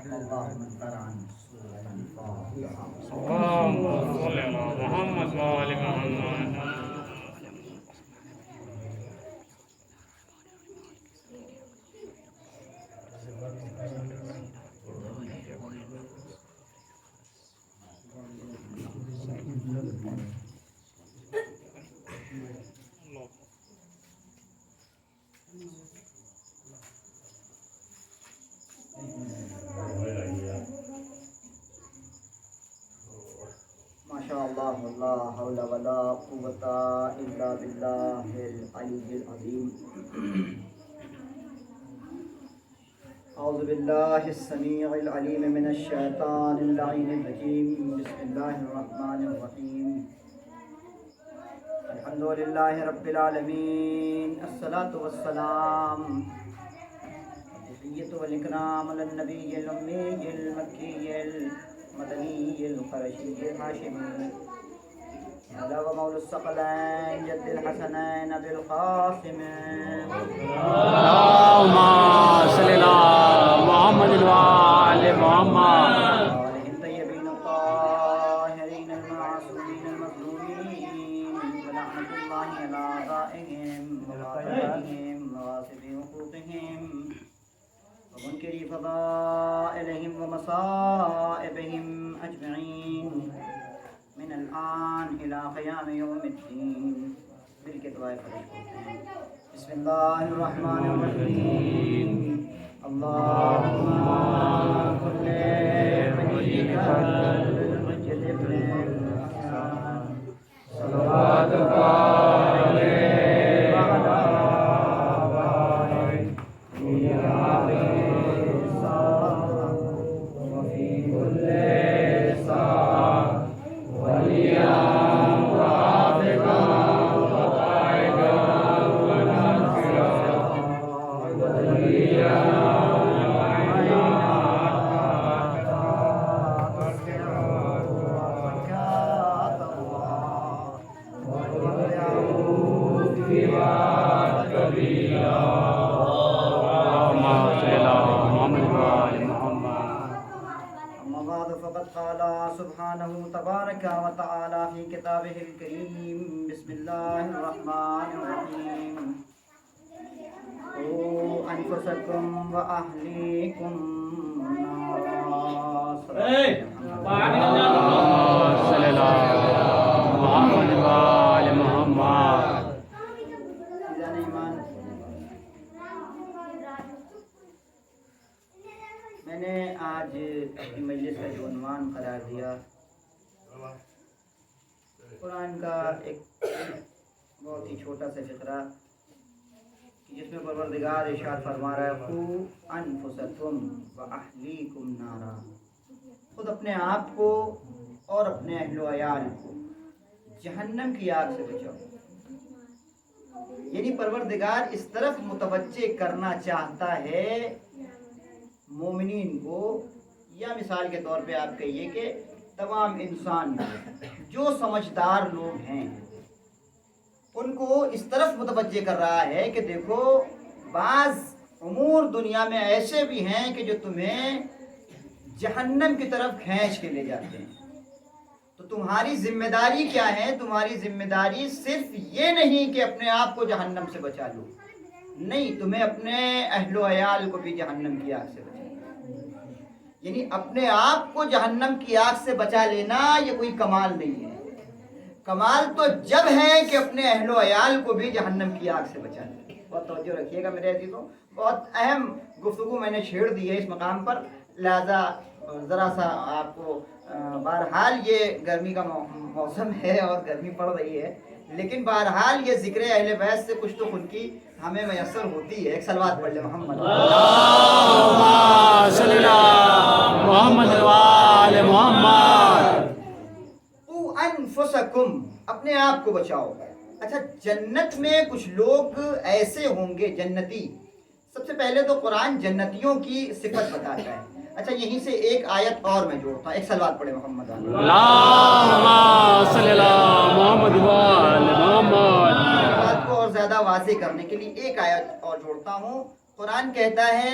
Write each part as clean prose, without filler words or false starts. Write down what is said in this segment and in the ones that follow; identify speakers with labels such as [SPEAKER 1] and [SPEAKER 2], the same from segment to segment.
[SPEAKER 1] رحم الله من قرأ سورة الفاتحة.
[SPEAKER 2] اللهم صل على محمد وآل محمد.
[SPEAKER 1] ما شاء الله لا حول ولا قوة إلا بالله العلي العظيم. أعوذ بالله السميع العليم من الشيطان اللعين الرجيم. بسم الله الرحمن الرحيم. الحمد لله رب العالمين. الصلاة والسلام التحية والإكرام على النبي الأمي المكي المدني القرشي الهاشمي هذا ومولى الثقلين جد الحسنين أبي القاسم
[SPEAKER 2] اللهم صل على محمد وآل محمد.
[SPEAKER 1] آله الطيبين الطاهرين المعصومين المظلومين ولعنة الله على أعدائهم وقاتلهم وواصف حقوقهم ومنكري فضائلهم ومصائبهم أجمعين من الآن إلى قيام يوم الدين بالكتاب. بسم الله الرحمن الرحيم. اللهم صل وجهك الحجة ابن الحسن صلواتك عليه وعلى آله في هذه الساعة وفي كل ساعة وليا وحافظا وقائدا وناصرا وليا
[SPEAKER 2] اللهم صل على محمد وآل محمد.
[SPEAKER 1] أما بعد فقد قال سبحانه تبارك وتعالى في كتابه الكريم. بسم الله الرحمن الرحيم. قوا أنفسكم وأهليكم نارا.
[SPEAKER 2] اللهم صل على محمد وآل محمد.
[SPEAKER 1] عزیزان ایمان، میں نے آج اپنی مجلس کا جو عنوان قرار دیا قرآن کا ایک بہت ہی چھوٹا سا فقرہ جس میں پروردگار ارشاد فرما رہا ہے قوا انفسکم واہلیکم نارا. خود اپنے آپ کو اور اپنے اہل و عیال کو جہنم کی آگ سے بچاؤ. یعنی پروردگار اس طرف متوجہ کرنا چاہتا ہے مومنین کو، یا مثال کے طور پہ آپ کہیے کہ تمام انسان جو سمجھدار لوگ ہیں ان کو اس طرف متوجہ کر رہا ہے کہ دیکھو بعض امور دنیا میں ایسے بھی ہیں کہ جو تمہیں جہنم کی طرف کھینچ کے لے جاتے ہیں. تو تمہاری ذمہ داری کیا ہے؟ تمہاری ذمہ داری صرف یہ نہیں کہ اپنے آپ کو جہنم سے بچا لو، نہیں، تمہیں اپنے اہل و عیال کو بھی جہنم کی آگ سے بچا. یعنی اپنے آپ کو جہنم کی آگ سے بچا لینا یہ کوئی کمال نہیں ہے. کمال تو جب ہے کہ اپنے اہل و عیال کو بھی جہنم کی آگ سے بچا لیں. بہت توجہ رکھیے گا میرے عزیزوں، بہت اہم گفتگو میں نے چھیڑ دی ہے اس مقام پر، لہذا ذرا سا آپ کو بہرحال یہ گرمی کا موسم ہے اور گرمی پڑ رہی ہے، لیکن بہرحال یہ ذکر اہل بیت سے کچھ تو خود کی ہمیں میسر ہوتی ہے. ایک صلوات پڑھ لیں محمد.
[SPEAKER 2] اللهم صل على محمد وآل محمد.
[SPEAKER 1] قوا انفسکم، اپنے آپ کو بچاؤ. اچھا، جنت میں کچھ لوگ ایسے ہوں گے جنتی. سب سے پہلے تو قرآن جنتیوں کی صفت بتاتا ہے. اچھا، یہیں سے ایک آیت اور میں جوڑتا ہوں. ایک صلوات پڑھے محمد.
[SPEAKER 2] اللهم صل على محمد وآل محمد.
[SPEAKER 1] بات کو اور زیادہ واضح کرنے کے لیے ایک آیت اور جوڑتا ہوں. قرآن کہتا ہے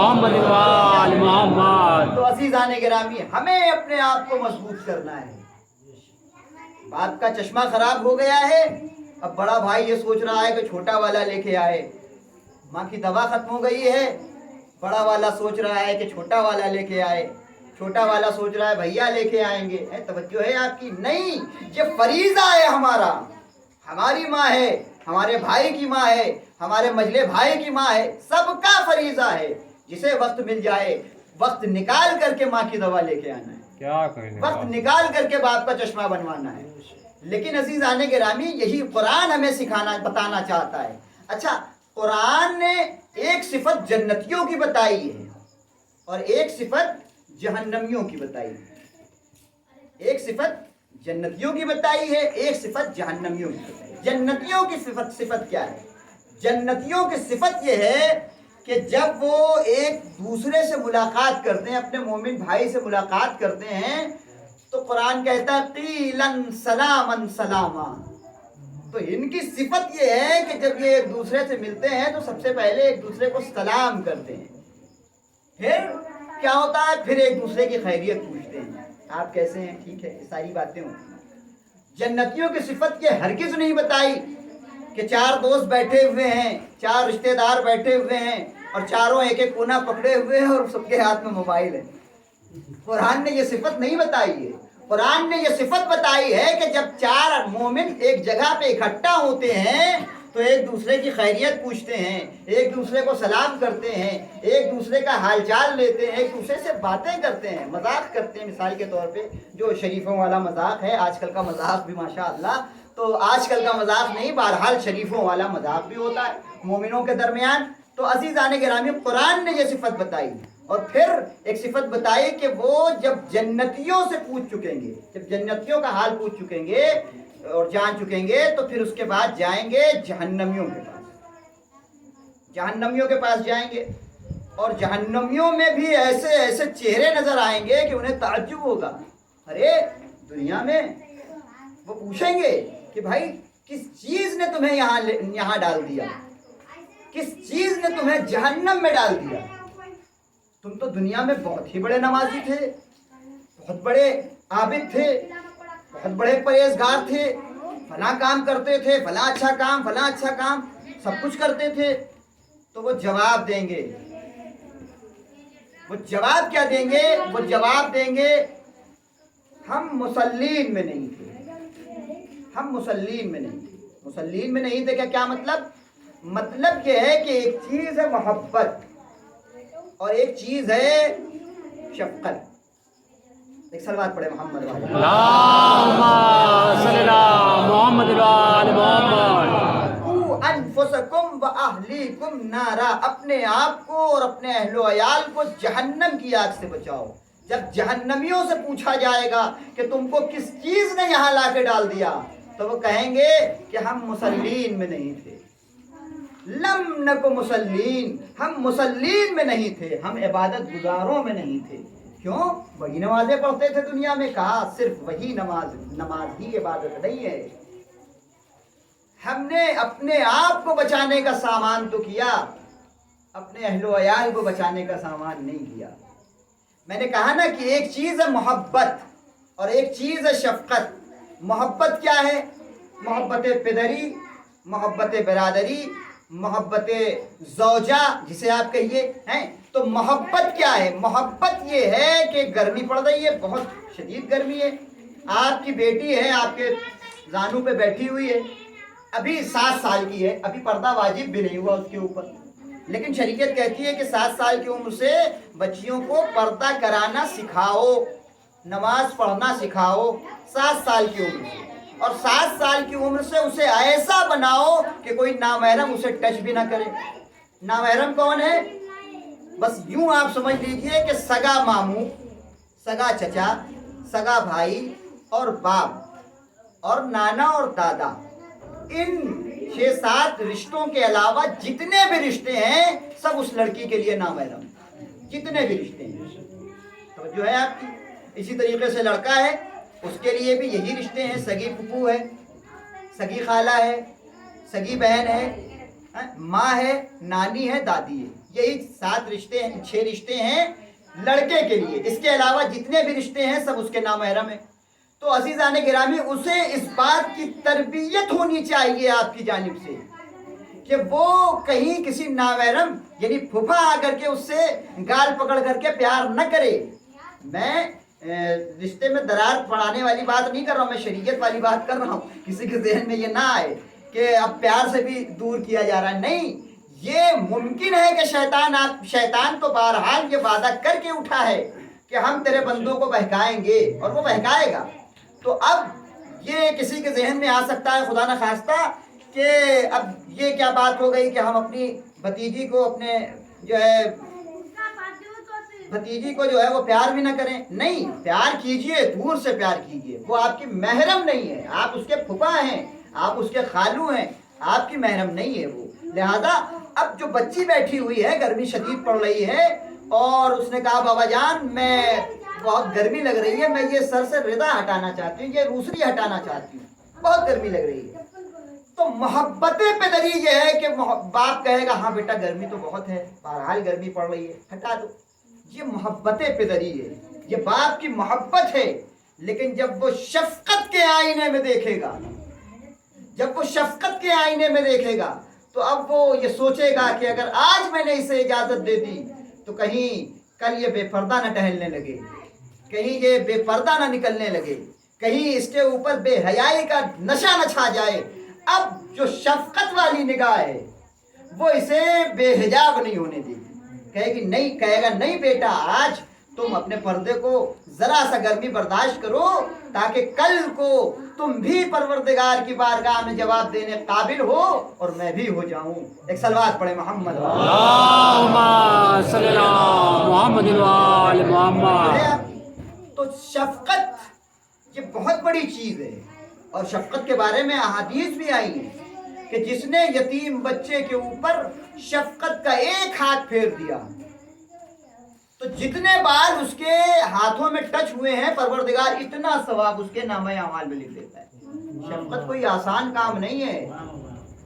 [SPEAKER 2] محمد وآل محمد.
[SPEAKER 1] تو عزیزان گرامی ہمیں اپنے آپ کو مضبوط کرنا ہے. باپ کا چشمہ خراب ہو گیا ہے، اب بڑا بھائی یہ سوچ رہا ہے کہ چھوٹا والا لے کے آئے. ماں کی دوا ختم ہو گئی ہے، بڑا والا سوچ رہا ہے کہ چھوٹا والا لے کے آئے. چھوٹا والا سوچ رہا ہے بھیا لے کے آئیں گے. توجہ ہے آپ کی؟ نہیں، یہ فریضہ ہے ہمارا. ہماری ماں ہے، ہمارے بھائی کی ماں ہے، ہمارے مجلے بھائی کی ماں ہے، سب کا فریضہ ہے. جسے وقت مل جائے وقت نکال کر کے ماں کی دوا لے کے آنا ہے،
[SPEAKER 2] کیا کہیں
[SPEAKER 1] وقت نکال کر کے باپ کا چشمہ بنوانا ہے. لیکن عزیزان گرامی یہی قرآن ہمیں بتانا چاہتا ہے. اچھا، قرآن نے ایک صفت جنتیوں کی بتائی ہے اور ایک صفت جہنمیوں کی بتائی ہے. ایک صفت جنتیوں کی بتائی ہے، ایک صفت جہنمیوں کی بتائی ہے. جنتیوں کی صفت کیا ہے؟ جنتیوں کی صفت یہ ہے کہ جب وہ ایک دوسرے سے ملاقات کرتے ہیں، اپنے مومن بھائی سے ملاقات کرتے ہیں، تو قرآن کہتا ہے قیلن سلامن سلاما. تو ان کی صفت یہ ہے کہ جب یہ ایک دوسرے سے ملتے ہیں تو سب سے پہلے ایک دوسرے کو سلام کرتے ہیں. پھر کیا ہوتا ہے؟ پھر ایک دوسرے کی خیریت پوچھتے ہیں، آپ کیسے ہیں، ٹھیک ہے، یہ ساری باتیں ہوتی ہیں. جنتیوں کی صفت یہ ہرگز نہیں بتائی کہ چار دوست بیٹھے ہوئے ہیں، چار رشتہ دار بیٹھے ہوئے ہیں اور چاروں ایک ایک کونا پکڑے ہوئے ہیں اور سب کے ہاتھ میں موبائل ہے. قرآن نے یہ صفت نہیں بتائی ہے. قرآن نے یہ صفت بتائی ہے کہ جب چار مومن ایک جگہ پہ اکٹھا ہوتے ہیں تو ایک دوسرے کی خیریت پوچھتے ہیں، ایک دوسرے کو سلام کرتے ہیں، ایک دوسرے کا حال چال لیتے ہیں، ایک دوسرے سے باتیں کرتے ہیں، مذاق کرتے ہیں. مثال کے طور پہ جو شریفوں والا مذاق ہے، آج کل کا مذاق بھی ماشاءاللہ، تو آج کل کا مذاق نہیں، بہرحال شریفوں والا مذاق بھی ہوتا ہے مومنوں کے درمیان. تو عزیزان گرامی قرآن نے یہ صفت بتائی اور پھر ایک صفت بتائی کہ وہ جب جنتیوں سے پوچھ چکیں گے، جب جنتیوں کا حال پوچھ چکیں گے اور جان چکیں گے، تو پھر اس کے بعد جائیں گے جہنمیوں کے پاس. جہنمیوں کے پاس جائیں گے اور جہنمیوں میں بھی ایسے ایسے چہرے نظر آئیں گے کہ انہیں تعجب ہوگا. ارے دنیا میں وہ پوچھیں گے کہ بھائی کس چیز نے تمہیں یہاں ڈال دیا، کس چیز نے تمہیں جہنم میں ڈال دیا؟ تم تو دنیا میں بہت ہی بڑے نمازی تھے، بہت بڑے عابد تھے، بہت بڑے پرہیزگار تھے، فلاں کام کرتے تھے، فلاں اچھا کام، فلاں اچھا کام، سب کچھ کرتے تھے. تو وہ جواب دیں گے. وہ جواب کیا دیں گے؟ وہ جواب دیں گے ہم مسلین میں نہیں تھے، ہم مسلین میں نہیں تھے. مسلین میں نہیں تھے کیا مطلب؟ مطلب یہ ہے کہ ایک چیز ہے محبت اور ایک چیز ہے شفقت. ایک صلوات پڑھے محمد والے.
[SPEAKER 2] اللہم صلی اللہ محمد وآل محمد.
[SPEAKER 1] قو انفسکم و اہلیکم نارا، اپنے آپ کو اور اپنے اہل و عیال کو جہنم کی آگ سے بچاؤ. جب جہنمیوں سے پوچھا جائے گا کہ تم کو کس چیز نے یہاں لا کے ڈال دیا، تو وہ کہیں گے کہ ہم مسلین میں نہیں تھے. لم نکو مسلین، ہم مسلین میں نہیں تھے، ہم عبادت گزاروں میں نہیں تھے. کیوں؟ وہی نمازیں پڑھتے تھے دنیا میں. کہا صرف وہی نماز ہی عبادت نہیں ہے. ہم نے اپنے آپ کو بچانے کا سامان تو کیا، اپنے اہل و عیال کو بچانے کا سامان نہیں کیا. میں نے کہا نا کہ ایک چیز ہے محبت اور ایک چیز ہے شفقت. محبت کیا ہے؟ محبت پدری، محبت برادری، محبت زوجہ جسے آپ کہیے ہیں. تو محبت کیا ہے؟ محبت یہ ہے کہ گرمی پڑ رہی ہے، بہت شدید گرمی ہے، آپ کی بیٹی ہے آپ کے زانوں پہ بیٹھی ہوئی ہے، ابھی 7 سال کی ہے، ابھی پردہ واجب بھی نہیں ہوا اس کے اوپر، لیکن شریعت کہتی ہے کہ 7 سال کی عمر سے بچیوں کو پردہ کرانا سکھاؤ، نماز پڑھنا سکھاؤ 7 سال کی عمر سے. اور 7 سال کی عمر سے اسے ایسا بناؤ کہ کوئی نامحرم اسے ٹچ بھی نہ کرے. نامحرم کون ہے؟ بس یوں آپ سمجھ لیجئے کہ سگا ماموں، سگا چچا، سگا بھائی اور باپ اور نانا اور دادا، ان 6-7 رشتوں کے علاوہ جتنے بھی رشتے ہیں سب اس لڑکی کے لیے نامحرم. جتنے بھی رشتے ہیں توجہ ہے آپ کی. اسی طریقے سے لڑکا ہے، اس کے لیے بھی یہی رشتے ہیں. سگی پھپھو ہے، سگی خالہ ہے، سگی بہن ہے، ماں ہے، نانی ہے، دادی ہے، یہی 7 رشتے ہیں، 6 رشتے ہیں لڑکے کے لیے۔ اس کے علاوہ جتنے بھی رشتے ہیں سب اس کے نامحرم ہیں۔ تو عزیزان گرامی، اسے اس بات کی تربیت ہونی چاہیے آپ کی جانب سے کہ وہ کہیں کسی نامحرم یعنی پھوپھا آ کر کے اس سے گال پکڑ کر کے پیار نہ کرے۔ میں رشتے میں درار پڑانے والی بات نہیں کر رہا ہوں، میں شریعت والی بات کر رہا ہوں۔ کسی کے ذہن میں یہ نہ آئے کہ اب پیار سے بھی دور کیا جا رہا ہے، نہیں۔ یہ ممکن ہے کہ شیطان تو بہرحال یہ وعدہ کر کے اٹھا ہے کہ ہم تیرے بندوں کو بہکائیں گے، اور وہ بہکائے گا۔ تو اب یہ کسی کے ذہن میں آ سکتا ہے خدا نہ خواستہ کہ اب یہ کیا بات ہو گئی کہ ہم اپنی بھتیجی کو اپنے بھتیجی کو جو ہے وہ پیار بھی نہ کریں۔ نہیں، پیار کیجئے، دور سے پیار کیجئے، وہ آپ کی محرم نہیں ہے، آپ اس کے پھپھا ہیں، آپ اس کے خالو ہیں، آپ کی محرم نہیں ہے وہ۔ لہذا اب جو بچی بیٹھی ہوئی ہے، گرمی شدید پڑ رہی ہے، اور اس نے کہا بابا جان میں بہت گرمی لگ رہی ہے، میں یہ سر سے ردا ہٹانا چاہتی ہوں، یہ روسری ہٹانا چاہتی ہوں، بہت گرمی لگ رہی ہے۔ تو محبت پدری یہ ہے کہ باپ کہے گا ہاں بیٹا گرمی تو بہت ہے، بہرحال گرمی پڑ رہی ہے، ہٹا دو۔ یہ محبت پدری ہے، یہ باپ کی محبت ہے۔ لیکن جب وہ شفقت کے آئینے میں دیکھے گا، جب وہ شفقت کے آئینے میں دیکھے گا تو اب وہ یہ سوچے گا کہ اگر آج میں نے اسے اجازت دے دی تو کہیں کل یہ بے پردہ نہ ٹہلنے لگے، کہیں یہ بے پردہ نہ نکلنے لگے، کہیں اس کے اوپر بے حیائی کا نشہ نہ چھا جائے۔ اب جو شفقت والی نگاہ ہے وہ اسے بے حجاب نہیں ہونے دے گی، کہے گا نہیں بیٹا آج تم اپنے پردے کو ذرا سا گرمی برداشت کرو تاکہ کل کو تم بھی پروردگار کی بارگاہ میں جواب دینے قابل ہو اور میں بھی ہو جاؤں۔ ایک صلوات پڑھے محمد
[SPEAKER 2] اللہم صلی اللہ محمد وآل محمد۔
[SPEAKER 1] تو شفقت یہ بہت بڑی چیز ہے، اور شفقت کے بارے میں احادیث بھی آئی ہیں کہ جس نے یتیم بچے کے اوپر شفقت کا ایک ہاتھ پھیر دیا تو جتنے بال اس کے ہاتھوں میں ٹچ ہوئے ہیں پروردگار اتنا ثواب اس کے نامہ اعمال میں لکھ دیتا ہے۔ شفقت کوئی آسان کام نہیں ہے،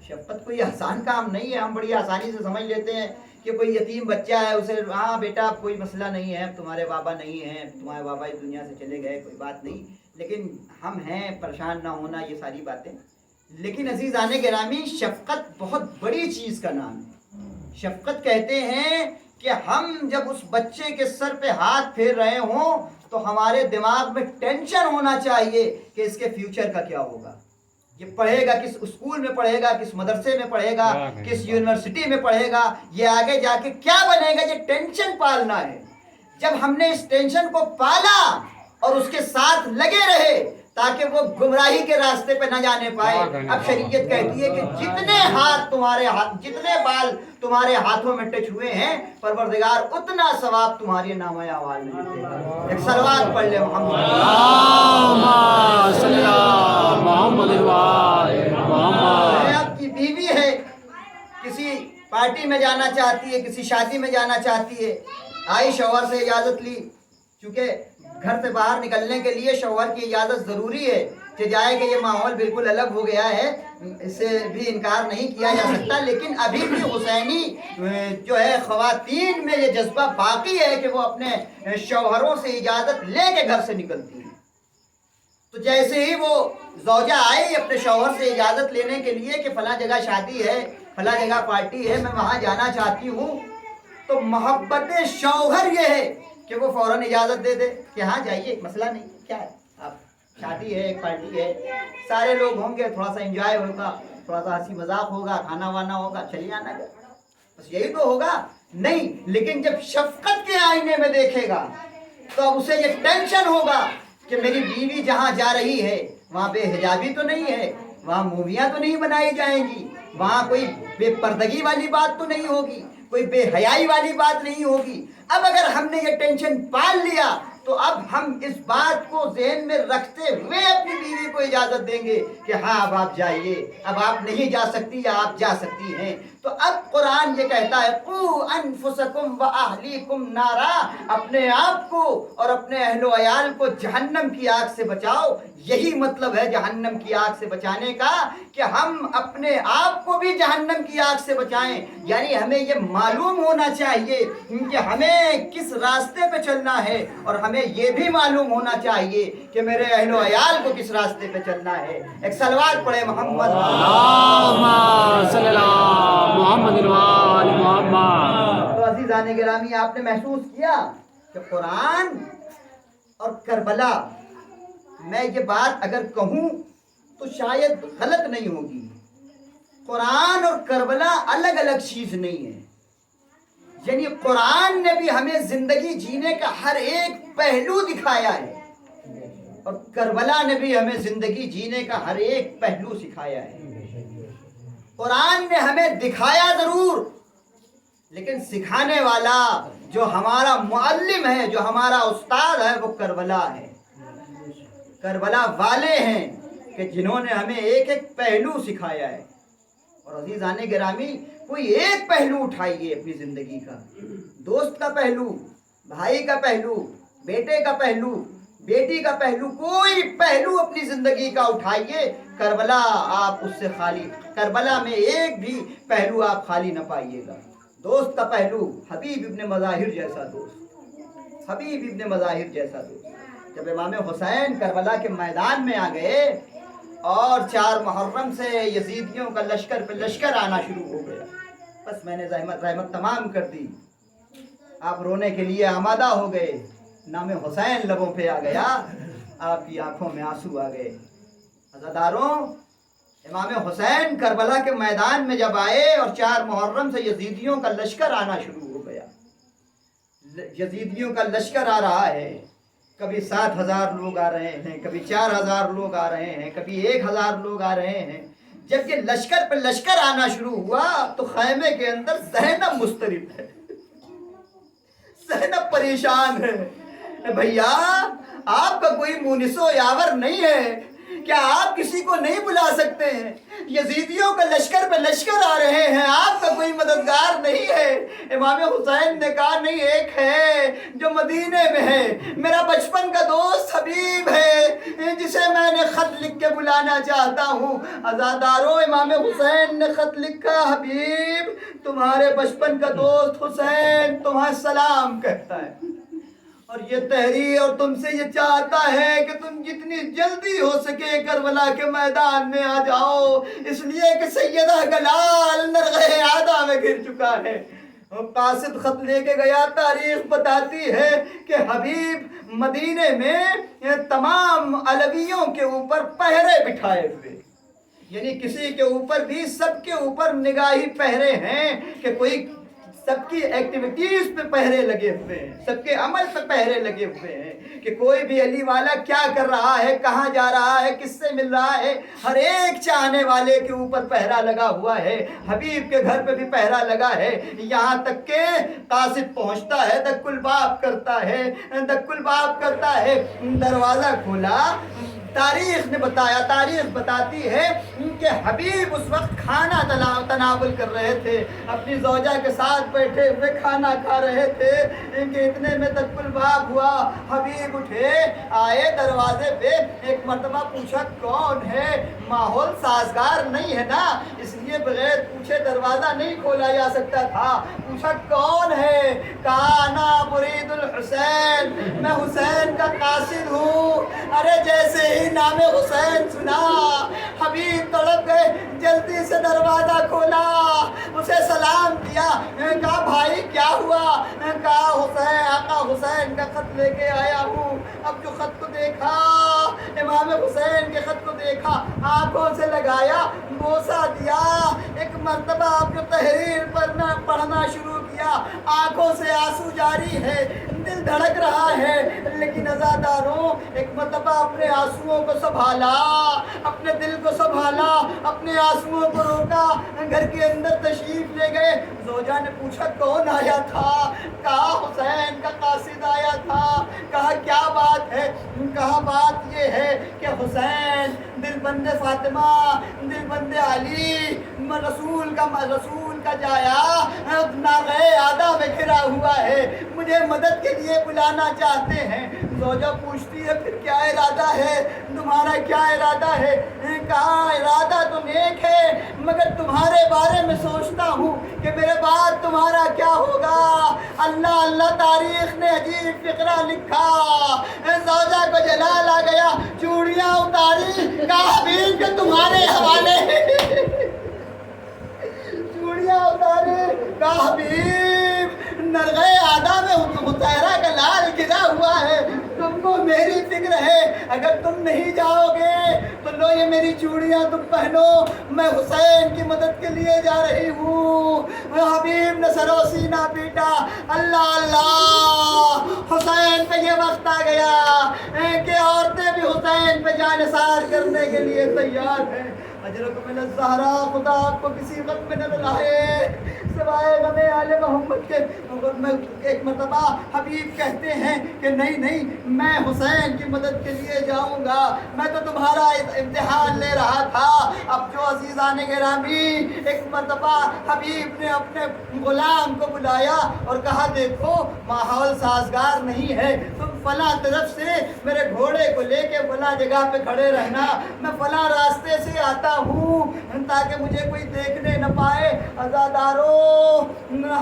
[SPEAKER 1] شفقت کوئی آسان کام نہیں ہے۔ ہم بڑی آسانی سے سمجھ لیتے ہیں کہ کوئی یتیم بچہ ہے، اسے ہاں بیٹا کوئی مسئلہ نہیں ہے، تمہارے بابا نہیں ہیں، تمہارے بابا اس دنیا سے چلے گئے، کوئی بات نہیں، لیکن ہم ہیں، پریشان نہ ہونا، یہ ساری باتیں۔ لیکن عزیزان گرامی، شفقت بہت بڑی چیز کا نام ہے۔ شفقت کہتے ہیں کہ ہم جب اس بچے کے سر پہ ہاتھ پھیر رہے ہوں تو ہمارے دماغ میں ٹینشن ہونا چاہیے کہ اس کے فیوچر کا کیا ہوگا، یہ پڑھے گا کس اسکول میں پڑھے گا، کس مدرسے میں پڑھے گا، کس یونیورسٹی میں پڑھے گا، یہ آگے جا کے کیا بنے گا، یہ ٹینشن پالنا ہے۔ جب ہم نے اس ٹینشن کو پالا اور اس کے ساتھ لگے رہے تاکہ وہ گمراہی کے راستے پہ نہ جانے پائے، اب شریعت کہتی ہے کہ جتنے بال تمہارے ہاتھوں میں ٹچ ہوئے ہیں پروردگار اتنا ثواب تمہارے نامہ اعمال میں لکھ دے گا۔ ایک صلوات پڑھ لے محمد
[SPEAKER 2] اللہم صلی اللہ محمد وآل محمد۔
[SPEAKER 1] آپ کی بیوی ہے، کسی پارٹی میں جانا چاہتی ہے، کسی شادی میں جانا چاہتی ہے، آئی شوہر سے اجازت لی، چونکہ گھر سے باہر نکلنے کے لیے شوہر کی اجازت ضروری ہے کہ جائے کہ یہ ماحول بالکل الگ ہو گیا ہے، اس سے بھی انکار نہیں کیا جا سکتا، لیکن ابھی بھی حسینی جو ہے خواتین میں یہ جذبہ باقی ہے کہ وہ اپنے شوہروں سے اجازت لے کے گھر سے نکلتی ہیں۔ تو جیسے ہی وہ زوجہ آئی اپنے شوہر سے اجازت لینے کے لیے کہ فلاں جگہ شادی ہے، فلاں جگہ پارٹی ہے، میں وہاں جانا چاہتی ہوں، تو محبت شوہر یہ ہے کہ وہ فوراً اجازت دے دے کہ ہاں جائیے، مسئلہ نہیں، کیا ہے، آپ شادی ہے، ایک پارٹی ہے، سارے لوگ ہوں گے، تھوڑا سا انجوائے ہوگا، تھوڑا سا ہنسی مذاق ہوگا، کھانا وانا ہوگا، چلیے آنا گا، بس یہی تو ہوگا۔ نہیں، لیکن جب شفقت کے آئینے میں دیکھے گا تو اب اسے یہ ٹینشن ہوگا کہ میری بیوی جہاں جا رہی ہے وہاں بے حجابی تو نہیں ہے، وہاں موویاں تو نہیں بنائی جائیں گی، وہاں کوئی بے پردگی والی بات تو نہیں ہوگی، کوئی بے حیائی والی بات نہیں ہوگی۔ اب اگر ہم نے یہ ٹینشن پال لیا تو اب ہم اس بات کو ذہن میں رکھتے ہوئے اپنی بیوی کو اجازت دیں گے کہ ہاں اب آپ جائیے، اب آپ نہیں جا سکتی یا آپ جا سکتی ہیں۔ تو اب قرآن یہ کہتا ہے قُوا أَنفُسَكُمْ وَأَهْلِيكُمْ نَارًا، اپنے آپ کو اور اپنے اہل و عیال کو جہنم کی آگ سے بچاؤ۔ یہی مطلب ہے جہنم کی آگ سے بچانے کا کہ ہم اپنے آپ کو بھی جہنم کی آگ سے بچائیں. یعنی ہمیں یہ معلوم ہونا چاہیے کہ ہمیں کس راستے پہ چلنا ہے، اور ہمیں یہ بھی معلوم ہونا چاہیے کہ میرے اہل و عیال کو کس راستے پہ چلنا ہے. ایک صلوات پڑھے محمد.
[SPEAKER 2] اللہم صلی اللہ محمد و آل محمد.
[SPEAKER 1] تو عزیزان گرامی، آپ نے محسوس کیا کہ قرآن اور کربلا، میں یہ بات اگر کہوں تو شاید غلط نہیں ہوگی، قرآن اور کربلا الگ الگ چیز نہیں ہے. یعنی قرآن نے بھی ہمیں زندگی جینے کا ہر ایک پہلو دکھایا ہے، اور کربلا نے بھی ہمیں زندگی جینے کا ہر ایک پہلو سکھایا ہے. قرآن نے ہمیں دکھایا ضرور، لیکن سکھانے والا جو ہمارا معلم ہے، جو ہمارا استاد ہے، وہ کربلا ہے. کربلا والے ہیں کہ جنہوں نے ہمیں ایک ایک پہلو سکھایا ہے. اور عزیزان گرامی، کوئی ایک پہلو اٹھائیے اپنی زندگی کا، دوست کا پہلو، بھائی کا پہلو، بیٹے کا پہلو، بیٹی کا پہلو، کوئی پہلو اپنی زندگی کا اٹھائیے، کربلا آپ اس سے خالی، کربلا میں ایک بھی پہلو آپ خالی نہ پائیے گا. دوست کا پہلو، حبیب ابن مظاہر جیسا دوست، حبیب ابن مظاہر جیسا دوست. جب امام حسین کربلا کے میدان میں آ گئے اور 4 محرم سے یزیدیوں کا لشکر پہ لشکر آنا شروع ہو گیا، بس میں نے رحمت تمام کر دی، آپ رونے کے لیے آمادہ ہو گئے، نام حسین لبوں پہ آ گیا، آپ کی آنکھوں میں آنسو آ گئے. عزاداروں، امام حسین کربلا کے میدان میں جب آئے اور 4 محرم سے یزیدیوں کا لشکر آنا شروع ہو گیا، یزیدیوں کا لشکر آ رہا ہے، کبھی 7,000 لوگ آ رہے ہیں، کبھی 4,000 لوگ آ رہے ہیں، کبھی 1,000 لوگ آ رہے ہیں. جب یہ لشکر پہ لشکر آنا شروع ہوا تو خیمے کے اندر زینب مضطرب ہے، زینب پریشان ہے. بھیا، آپ کا کوئی مونس و یاور نہیں ہے کیا؟ آپ کسی کو نہیں بلا سکتے ہیں؟ یزیدیوں کا لشکر پہ لشکر آ رہے ہیں، آپ کا کوئی مددگار نہیں ہے؟ امام حسین نے کہا نہیں، ایک ہے جو مدینے میں ہے، میرا بچپن کا دوست حبیب ہے، جسے میں نے خط لکھ کے بلانا چاہتا ہوں. عزاداروں، امام حسین نے خط لکھا، حبیب تمہارے بچپن کا دوست حسین تمہیں سلام کہتا ہے، اور یہ تحریر اور تم سے یہ چاہتا ہے کہ تم جتنی جلدی ہو سکے کربلا کے میدان میں آ جاؤ، اس لیے کہ سیدہ کا لال نرغہ عادہ میں گر چکا ہے. قاصد خط لے کے گیا. تاریخ بتاتی ہے کہ حبیب مدینے میں تمام علویوں کے اوپر پہرے بٹھائے ہوئے، یعنی کسی کے اوپر بھی، سب کے اوپر نگاہی پہرے ہیں کہ کوئی سب کی ایکٹیویٹیز پہ پہرے لگے ہوئے ہیں، سب کے عمل پہ پہرے لگے ہوئے ہیں کہ کوئی بھی علی والا کیا کر رہا ہے، کہاں جا رہا ہے، کس سے مل رہا ہے. ہر ایک چاہنے والے کے اوپر پہرا لگا ہوا ہے. حبیب کے گھر پہ بھی پہرا لگا ہے، یہاں تک کہ قاصد پہنچتا ہے، دق الباب کرتا ہے، دق الباب کرتا ہے، دروازہ کھولا. تاریخ نے بتایا، تاریخ بتاتی ہے کہ حبیب اس وقت کھانا تناول کر رہے تھے، اپنی زوجہ کے ساتھ بیٹھے ہوئے کھانا کھا رہے تھے کہ اتنے میں دق الباب ہوا. حبیب اٹھے، آئے دروازے پہ، ایک مرتبہ پوچھا کون ہے؟ ماحول سازگار نہیں ہے نا، اس لیے بغیر پوچھے دروازہ نہیں کھولا جا سکتا تھا. پوچھا کون ہے؟ کہا انا مرید الحسین، میں حسین کا قاصد ہوں. ارے جیسے ہی نام حسین سنا، حبیب تڑپ گئے، جلدی سے دروازہ کھولا، اسے سلام کیا. کہا بھائی کیا ہوا؟ کہا حسین، آقا حسین کا خط لے کے آیا ہوں. اب جو خط کو دیکھا، امام حسین کے خط کو دیکھا، آنکھوں سے لگایا، بوسہ دیا. ایک مرتبہ آپ جو تحریر پڑھنا شروع کیا، آنکھوں سے آنسو جاری ہے، دل دھڑک رہا ہے. لیکن عزاداروں، ایک مرتبہ اپنے آنسوؤں کو سنبھالا، اپنے دل کو سنبھالا، اپنے آنسوؤں کو روکا، گھر کے اندر تشریف لے گئے. زوجہ نے پوچھا کون آیا تھا؟ کہا حسین کا قاصد آیا تھا. کہا کیا بات ہے؟ کہا بات یہ ہے کہ حسین دل بند فاطمہ، دل بند علی، رسول کا جایا ناغہ عادہ میں گھرا ہوا ہے، مجھے مدد کے لیے بلانا چاہتے ہیں. زوجہ پوچھتی ہے پھر کیا ارادہ ہے تمہارا، کیا ارادہ ہے؟ کہا ارادہ تو نیک ہے مگر تمہارے بارے میں سوچتا ہوں کہ میرے بعد تمہارا کیا ہوگا۔ اللہ اللہ تاریخ نے عجیب فقرہ لکھا، زوجہ کو جلال آ گیا، چوڑیاں اتاری، کہا حبیب کہ تمہارے حوالے چوڑیاں اتارے، کہا حبیب نرغے آدھا میں مطہرہ کا لال گرا ہوا ہے، تم کو میری فکر ہے، اگر تم نہیں جاؤ گے تو لو یہ میری چوڑیاں تم پہنو، میں حسین کی مدد کے لیے جا رہی ہوں۔ حبیب نے سر و سینہ پیٹا، اللہ اللہ، حسین پہ یہ وقت آ گیا کہ عورتیں بھی حسین پہ جان نثار کرنے کے لیے تیار ہیں۔ اجرکم من الزہرا، خدا آپ کو کسی غم میں نہ ڈالے سوائے غم آل محمد کے۔ ایک مرتبہ حبیب کہتے ہیں کہ نہیں نہیں، میں حسین کی مدد کے لیے جاؤں گا، میں تو تمہارا امتحان لے رہا تھا۔ اب جو عزیزان گرامی، ایک مرتبہ حبیب نے اپنے غلام کو بلایا اور کہا دیکھو ماحول سازگار نہیں ہے، تم فلاں طرف سے میرے گھوڑے کو لے کے فلاں جگہ پہ کھڑے رہنا، میں فلاں راستے سے آتا ہوں تاکہ مجھے کوئی دیکھنے نہ پائے۔ عزادارو،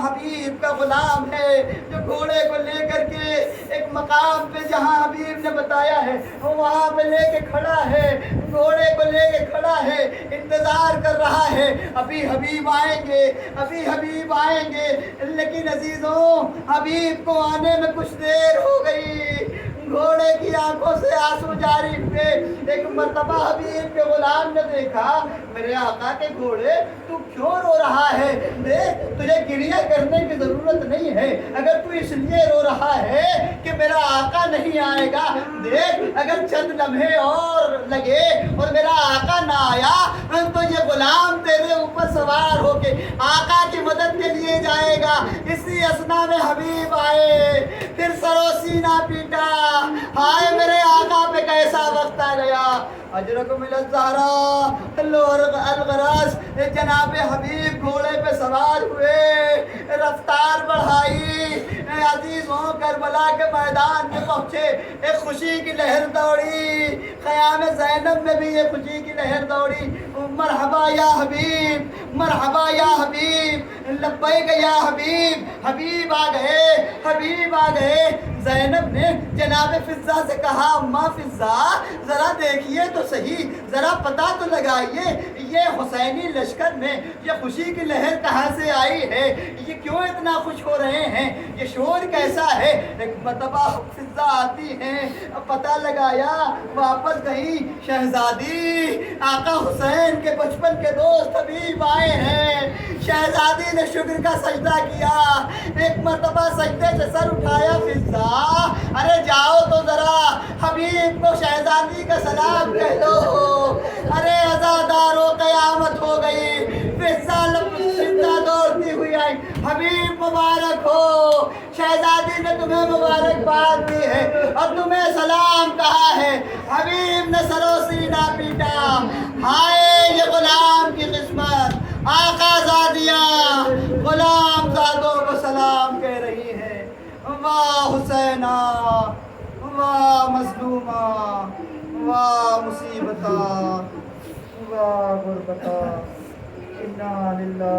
[SPEAKER 1] حبیب کا غلام ہے جو گھوڑے کو لے کر کے ایک مقام پہ جہاں حبیب نے بتایا ہے وہاں پہ لے کے کھڑا ہے، گھوڑے کو لے کے کھڑا ہے، انتظار کر رہا ہے ابھی حبیب آئیں گے، ابھی حبیب آئیں گے۔ لیکن عزیزوں، حبیب کو آنے میں کچھ دیر ہو گئی، گھوڑے کی آنکھوں سے آنسو جاری ہوئے۔ ایک مرتبہ حبیب کے غلام نے دیکھا میرے آقا کے گھوڑے تو کیوں رو رہا ہے؟ دیکھ تجھے گریہ کرنے کی ضرورت نہیں ہے، اگر تو اس لیے رو رہا ہے کہ میرا آقا نہیں آئے گا، دیکھ اگر چند لمحے اور لگے اور میرا آقا نہ آیا تو یہ غلام تیرے اوپر سوار ہو کے آقا کی مدد کے لیے جائے گا۔ اسی اثنا میں حبیب آئے، پھر سر و سینہ پیٹا، ہائے میرے آقا پہ کیسا وقت آ گیا۔ اجرکم من الزہرا، الغرض جناب حبیب گھوڑے پہ سوار ہوئے، رفتار بڑھائی، عزیزوں کربلا کے میدان میں پہنچے، ایک خوشی کی لہر دوڑی، خیام زینب میں بھی یہ خوشی کی لہر دوڑی، مرحبا یا حبیب، مرحبا یا حبیب، لبیک یا حبیب، حبیب آ گئے، حبیب آ گئے۔ زینب نے جناب فضہ سے کہا اماں فضہ ذرا دیکھیے تو صحیح، ذرا پتہ تو لگائیے یہ حسینی لشکر میں یہ خوشی کی لہر کہاں سے آئی ہے، یہ کیوں اتنا خوش ہو رہے ہیں، یہ شور کیسا ہے؟ ایک مرتبہ فضہ آتی ہیں، پتہ لگایا، واپس گئی، شہزادی آقا حسین کے بچپن کے دوست حبیب آئے ہیں۔ شہزادی نے شکر کا سجدہ کیا، ایک مرتبہ سجدے سے سر اٹھایا، فضہ ارے جاؤ تو ذرا حبیب کو شہزادی کا سلام کہہ دو۔ ارے عزادارو قیامت ہو گئی، فضہ دوڑتی ہوئی آئی، حبیب مبارک ہو، شہزادی نے تمہیں مبارکباد دی ہے اور تمہیں سلام کہا ہے۔ حبیب نے سر و سینہ پیٹا، ہائے یہ غلام کی قسمت، آقا زادیاں غلام زادوں کو سلام کہہ رہی ہیں۔ واہ حسینہ، واہ مظلومہ، واہ مصیبتہ، واہ غربتہ، انا للہ